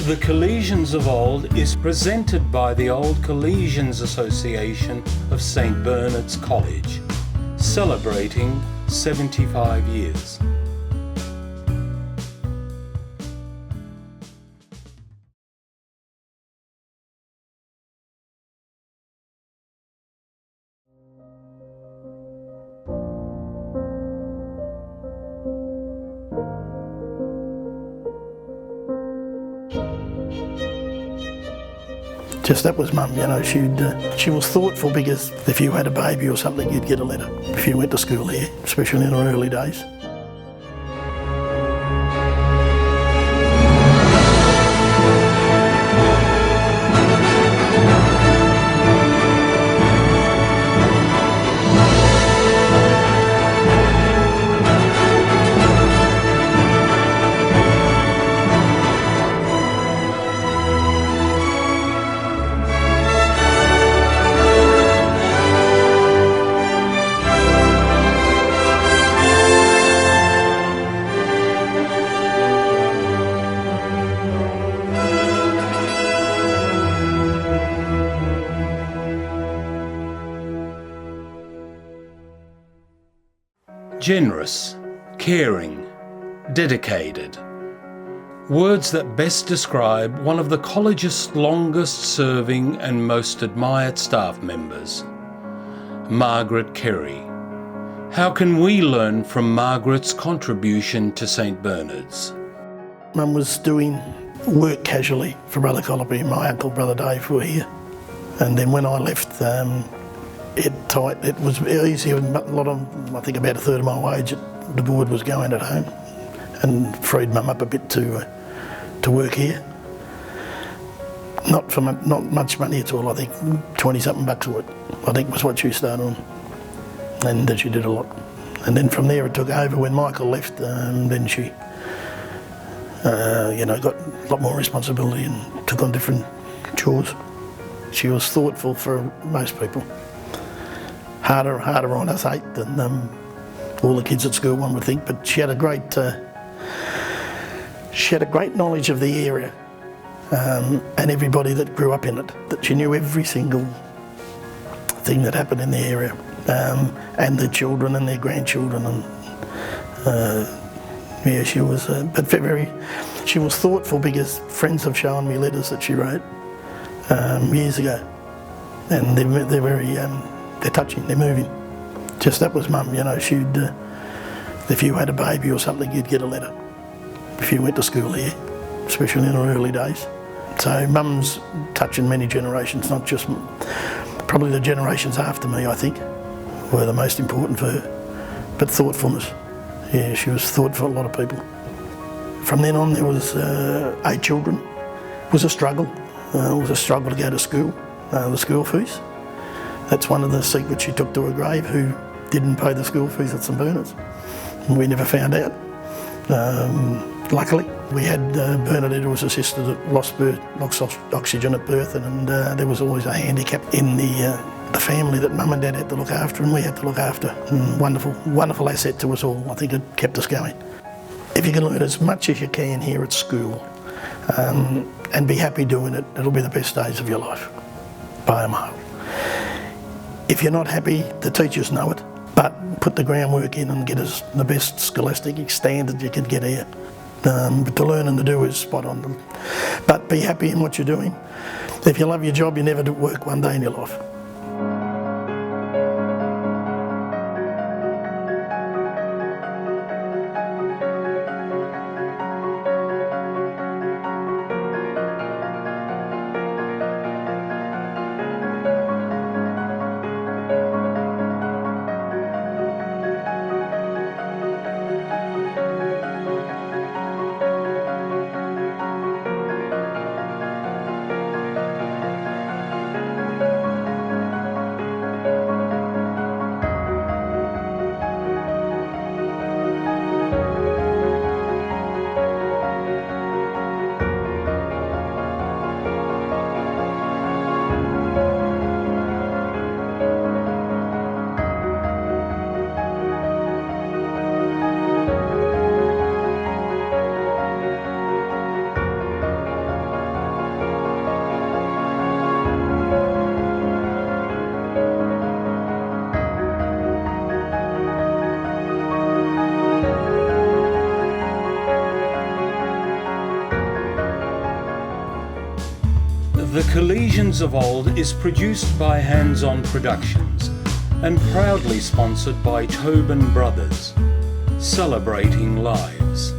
The Collegians of Old is presented by the Old Collegians Association of St Bernard's College, celebrating 75 years. Just that was Mum, you know, she was thoughtful because if you had a baby or something, you'd get a letter if you went to school here, especially in her early days. Generous, caring, dedicated. Words that best describe one of the college's longest serving and most admired staff members, Margaret Carey. How can we learn from Margaret's contribution to St Bernard's? Mum was doing work casually for Brother Colopy and my uncle, Brother Dave, were here. And then when I left, it was easier, a lot of, I think about a third of my wage at the board was going at home, and freed Mum up a bit to work here. Not much money at all, I think 20-something bucks a week, I think was what she started on, and then she did a lot. And then from there it took over when Michael left, then she got a lot more responsibility and took on different chores. She was thoughtful for most people. Harder on us 8 than all the kids at school, one would think, but she had a great knowledge of the area and everybody that grew up in it. That she knew every single thing that happened in the area, and the children and their grandchildren, and she was. She was thoughtful because friends have shown me letters that she wrote years ago, and they're very. They're touching, they're moving. Just that was Mum, you know, if you had a baby or something, you'd get a letter if you went to school here, especially in her early days. So Mum's touching many generations, not just, probably the generations after me, I think, were the most important for her. But thoughtfulness, yeah, she was thoughtful for a lot of people. From then on there was 8 children. It was a struggle. It was a struggle to go to school, the school fees. That's one of the secrets she took to her grave, who didn't pay the school fees at St Bernard's. We never found out. Luckily, we had Bernadette, who was a sister that lost oxygen at birth, and there was always a handicap in the family that Mum and Dad had to look after, and we had to look after. And wonderful asset to us all. I think it kept us going. If you can learn as much as you can here at school, and be happy doing it, it'll be the best days of your life, by a mile. If you're not happy, the teachers know it, but put the groundwork in and get us the best scholastic standard you can get here. But to learn and to do is spot on. But be happy in what you're doing. If you love your job, you never do work one day in your life. Collegians of Old is produced by Hands On Productions and proudly sponsored by Tobin Brothers, celebrating lives.